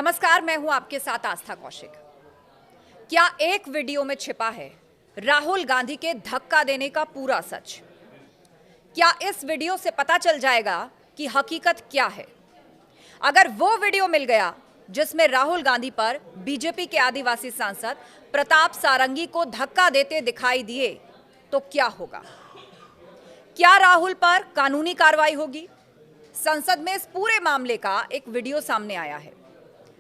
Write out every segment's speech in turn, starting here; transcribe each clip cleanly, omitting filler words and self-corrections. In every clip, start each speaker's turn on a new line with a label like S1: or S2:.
S1: नमस्कार, मैं हूं आपके साथ आस्था कौशिक। क्या एक वीडियो में छिपा है राहुल गांधी के धक्का देने का पूरा सच? क्या इस वीडियो से पता चल जाएगा कि हकीकत क्या है? अगर वो वीडियो मिल गया जिसमें राहुल गांधी पर बीजेपी के आदिवासी सांसद प्रताप सारंगी को धक्का देते दिखाई दिए तो क्या होगा? क्या राहुल पर कानूनी कार्रवाई होगी? संसद में इस पूरे मामले का एक वीडियो सामने आया है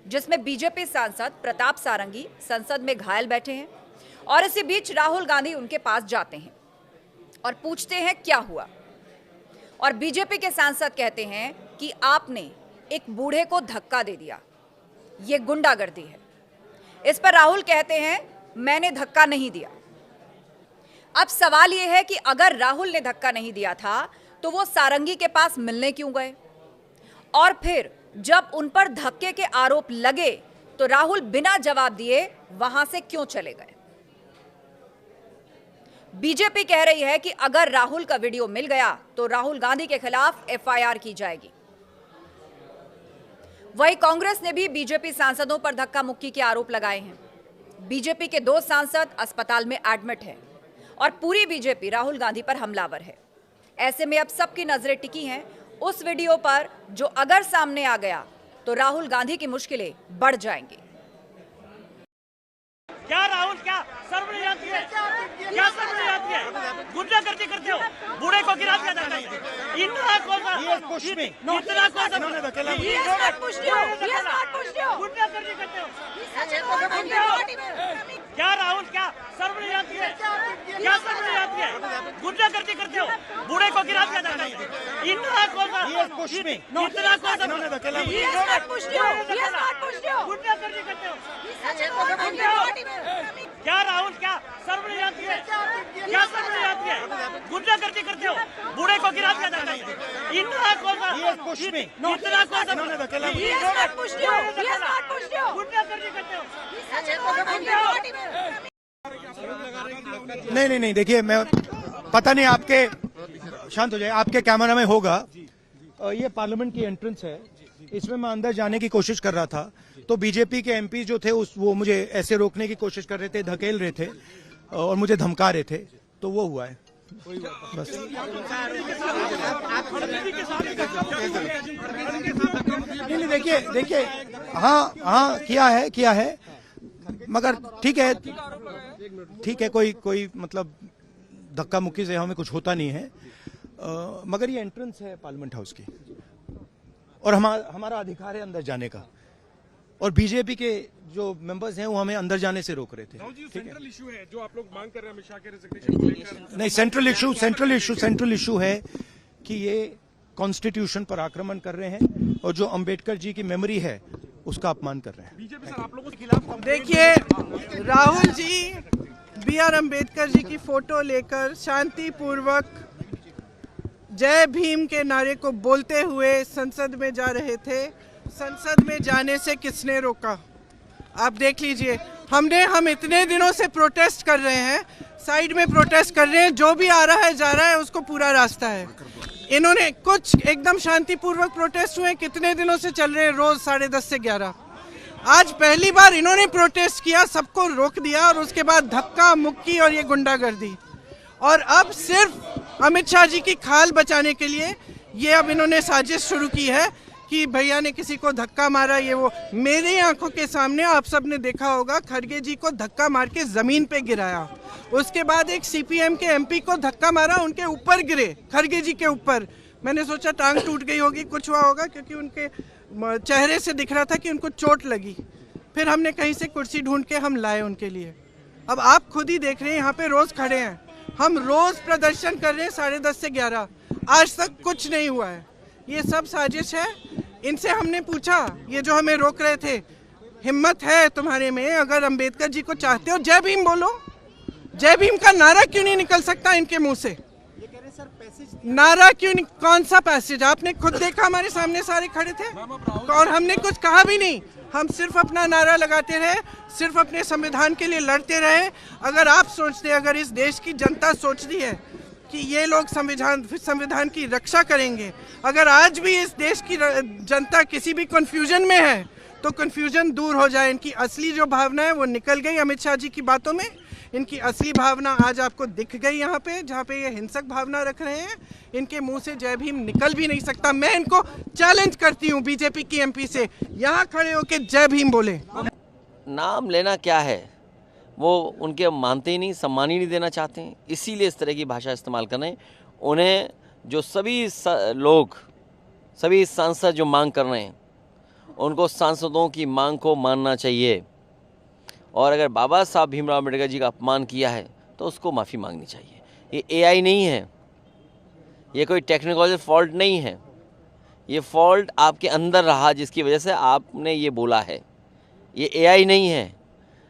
S1: जिसमें बीजेपी सांसद प्रताप सारंगी संसद में घायल बैठे हैं और इसी बीच राहुल गांधी उनके पास जाते हैं और पूछते हैं क्या हुआ। और बीजेपी के सांसद कहते हैं कि आपने एक बूढ़े को धक्का दे दिया, ये गुंडागर्दी है। इस पर राहुल कहते हैं मैंने धक्का नहीं दिया। अब सवाल यह है कि अगर राहुल ने धक्का नहीं दिया था तो वो सारंगी के पास मिलने क्यों गए? और फिर जब उन पर धक्के के आरोप लगे तो राहुल बिना जवाब दिए वहां से क्यों चले गए? बीजेपी कह रही है कि अगर राहुल का वीडियो मिल गया तो राहुल गांधी के खिलाफ एफआईआर की जाएगी। वहीं कांग्रेस ने भी बीजेपी सांसदों पर धक्का मुक्की के आरोप लगाए हैं। बीजेपी के 2 सांसद अस्पताल में एडमिट हैं और पूरी बीजेपी राहुल गांधी पर हमलावर है। ऐसे में अब सबकी नजरें टिकी हैं उस वीडियो पर जो अगर सामने आ गया तो राहुल गांधी की मुश्किलें बढ़ जाएंगी।
S2: क्या राहुल, क्या शर्म नहीं आती है? क्या शर्म नहीं आती है? गुंडागर्दी करते हो, बूढ़े को गिरा दिया जाता है। इतना कौन सा गुंडागर्दी करते हो? क्या राहुल, क्या शर्म नहीं आती है? क्या शर्म नहीं आती है? गुंडागर्दी करते हो, बूढ़े को गिरा दिया जाता है। इतना कौन सा गुंडागर्दी करते हो? क्या राहुल, क्या शर्म नहीं आती है? क्या शर्म नहीं आती है? गुंडागर्दी करते हो, बूढ़े को गिरा दिया जाता है। इतना कौन सा गुंडागर्दी करते हो?
S3: नहीं, देखिए, मैं पता नहीं, आपके शांत हो जाए, आपके कैमरा में होगा। ये पार्लियामेंट की एंट्रेंस है, इसमें मैं अंदर जाने की कोशिश कर रहा था तो बीजेपी के एमपी जो थे वो मुझे ऐसे रोकने की कोशिश कर रहे थे, धकेल रहे थे और मुझे धमका रहे थे, तो वो हुआ है बस। नहीं, देखिए, हाँ किया है, मगर ठीक है, कोई मतलब धक्का मुक्की से हमें कुछ होता नहीं है, मगर ये एंट्रेंस है पार्लियामेंट हाउस की और हमारा अधिकार है अंदर जाने का, और बीजेपी के जो मेंबर्स हैं वो हमें अंदर जाने से रोक रहे थे।
S4: सेंट्रल इशू है जो आप लोग मांग कर रहे हैं अमित शाह के रेजिग्नेशन को लेकर।
S3: नहीं, सेंट्रल इशू है कि ये कॉन्स्टिट्यूशन पर आक्रमण कर रहे हैं और जो अंबेडकर जी की मेमोरी है उसका अपमान कर रहे हैं।
S4: बीजेपी सर आप लोगों के खिलाफ
S5: देखिए, राहुल जी BR अम्बेडकर जी की फोटो लेकर शांतिपूर्वक जय भीम के नारे को बोलते हुए संसद में जा रहे थे। संसद में जाने से किसने रोका? आप देख लीजिए, हम इतने दिनों से प्रोटेस्ट कर रहे हैं, साइड में प्रोटेस्ट कर रहे हैं, जो भी आ रहा है जा रहा है, उसको पूरा रास्ता है। इन्होंने कुछ एकदम शांतिपूर्वक प्रोटेस्ट हुए, कितने दिनों से चल रहे हैं, रोज 10:30 से 11। आज पहली बार इन्होंने प्रोटेस्ट किया, सबको रोक दिया और उसके बाद धक्का मुक्की और ये गुंडागर्दी। और अब सिर्फ अमित शाह जी की खाल बचाने के लिए ये अब इन्होंने साजिश शुरू की है कि भैया ने किसी को धक्का मारा, ये वो। मेरी आंखों के सामने आप सब ने देखा होगा, खड़गे जी को धक्का मार के जमीन पे गिराया, उसके बाद एक CPM के MP को धक्का मारा, उनके ऊपर गिरे, खड़गे जी के ऊपर। मैंने सोचा टांग टूट गई होगी, कुछ हुआ होगा, क्योंकि उनके चेहरे से दिख रहा था कि उनको चोट लगी। फिर हमने कहीं से कुर्सी ढूंढ के हम लाए उनके लिए। अब आप खुद ही देख रहे हैं, यहाँ पे रोज खड़े हैं, हम रोज प्रदर्शन कर रहे हैं 10:30 से 11, आज तक कुछ नहीं हुआ है। ये सब साजिश है। इनसे हमने पूछा, ये जो हमें रोक रहे थे, हिम्मत है तुम्हारे में, अगर अंबेडकर जी को चाहते हो जय भीम बोलो। जय भीम का नारा क्यों नहीं निकल सकता इनके मुंह से? नारा क्यों नहीं? कौन सा पैसेज? आपने खुद देखा, हमारे सामने सारे खड़े थे और हमने कुछ कहा भी नहीं। हम सिर्फ अपना नारा लगाते रहे, सिर्फ अपने संविधान के लिए लड़ते रहे। अगर आप सोचते, अगर इस देश की जनता सोचती है कि ये लोग संविधान की रक्षा करेंगे, अगर आज भी इस देश की जनता किसी भी कंफ्यूजन में है तो कन्फ्यूजन दूर हो जाए। इनकी असली जो भावना है वो निकल गई अमित शाह जी की बातों में। इनकी असली भावना आज आपको दिख गई यहाँ पे, जहाँ पे ये हिंसक भावना रख रहे हैं। इनके मुंह से जय भीम निकल भी नहीं सकता। मैं इनको चैलेंज करती हूँ बीजेपी की एमपी से, यहाँ खड़े होके जय भीम बोले।
S6: नाम लेना क्या है, वो उनके मानते ही नहीं, सम्मान ही नहीं देना चाहते हैं, इसीलिए इस तरह की भाषा इस्तेमाल कर रहे हैं। उन्हें जो सभी लोग, सभी सांसद जो मांग कर रहे हैं, उनको सांसदों की मांग को मानना चाहिए। और अगर बाबा साहब भीमराव अम्बेडकर जी का अपमान किया है तो उसको माफ़ी मांगनी चाहिए। ये एआई नहीं है, ये कोई टेक्निकल फॉल्ट नहीं है, ये फॉल्ट आपके अंदर रहा जिसकी वजह से आपने ये बोला है। ये एआई नहीं है,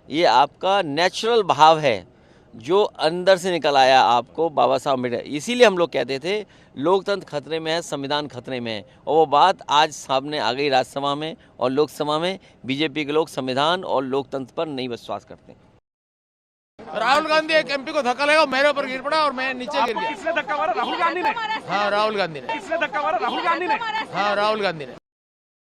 S6: ये आपका नेचुरल भाव है जो अंदर से निकल आया आपको बाबा साहब अम्बेडकर। इसीलिए हम लोग कहते थे लोकतंत्र खतरे में है, संविधान खतरे में है, और वो बात आज सामने आ गई राज्यसभा में और लोकसभा में। बीजेपी के लोग संविधान और लोकतंत्र पर नहीं विश्वास करते।
S7: राहुल गांधी एक एमपी को धक्का लगा, मेरे ऊपर गिर पड़ा और मैं नीचे गिर गया।
S2: किसने धक्का मारा? राहुल गांधी ने।
S7: हाँ, राहुल गांधी ने।
S2: किसने धक्का मारा? राहुल गांधी ने।
S7: हाँ, राहुल गांधी ने।